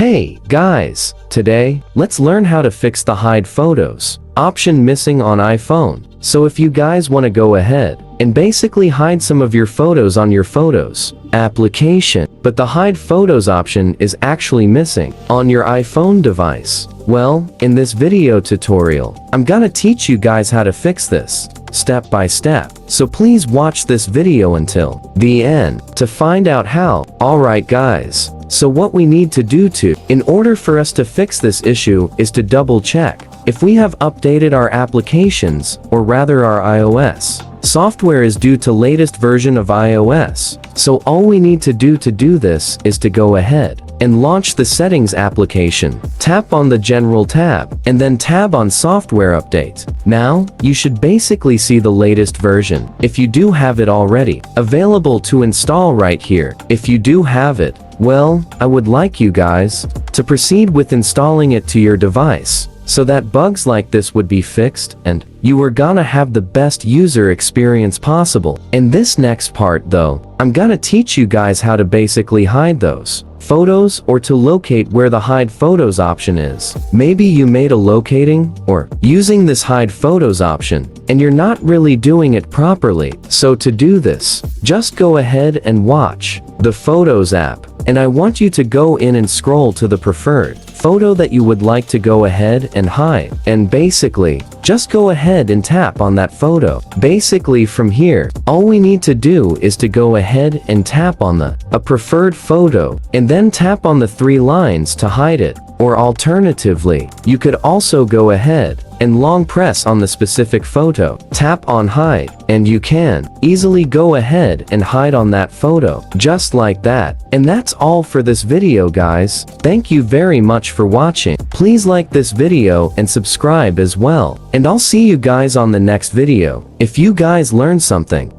Hey, guys, today, let's learn how to fix the hide photos option missing on iPhone. So if you guys want to go ahead and basically hide some of your photos on your Photos application, but the hide photos option is actually missing on your iPhone device. Well, in this video tutorial, I'm gonna teach you guys how to fix this step by step. So please watch this video until the end to find out how. Alright guys, so what we need to do in order for us to fix this issue is to double check if we have updated our applications, or rather our iOS software is due to latest version of iOS. So all we need to do this is to go ahead and launch the settings application. Tap on the general tab and then tab on software update. Now, you should basically see the latest version, if you do have it already, available to install right here. If you do have it, well, I would like you guys to proceed with installing it to your device, so that bugs like this would be fixed and you are gonna have the best user experience possible. In this next part though, I'm gonna teach you guys how to basically hide those photos or to locate where the hide photos option is. Maybe you made a locating or using this hide photos option and you're not really doing it properly. So to do this, just go ahead and watch the Photos app, and I want you to go in and scroll to the preferred photo that you would like to go ahead and hide, and basically just go ahead and tap on that photo. Basically from here, all we need to do is to go ahead and tap on a preferred photo and then tap on the 3 lines to hide it, or alternatively, you could also go ahead and long press on the specific photo, tap on hide, and you can easily go ahead and hide on that photo, just like that. And that's all for this video guys. Thank you very much for watching. Please like this video and subscribe as well. And I'll see you guys on the next video. If you guys learned something,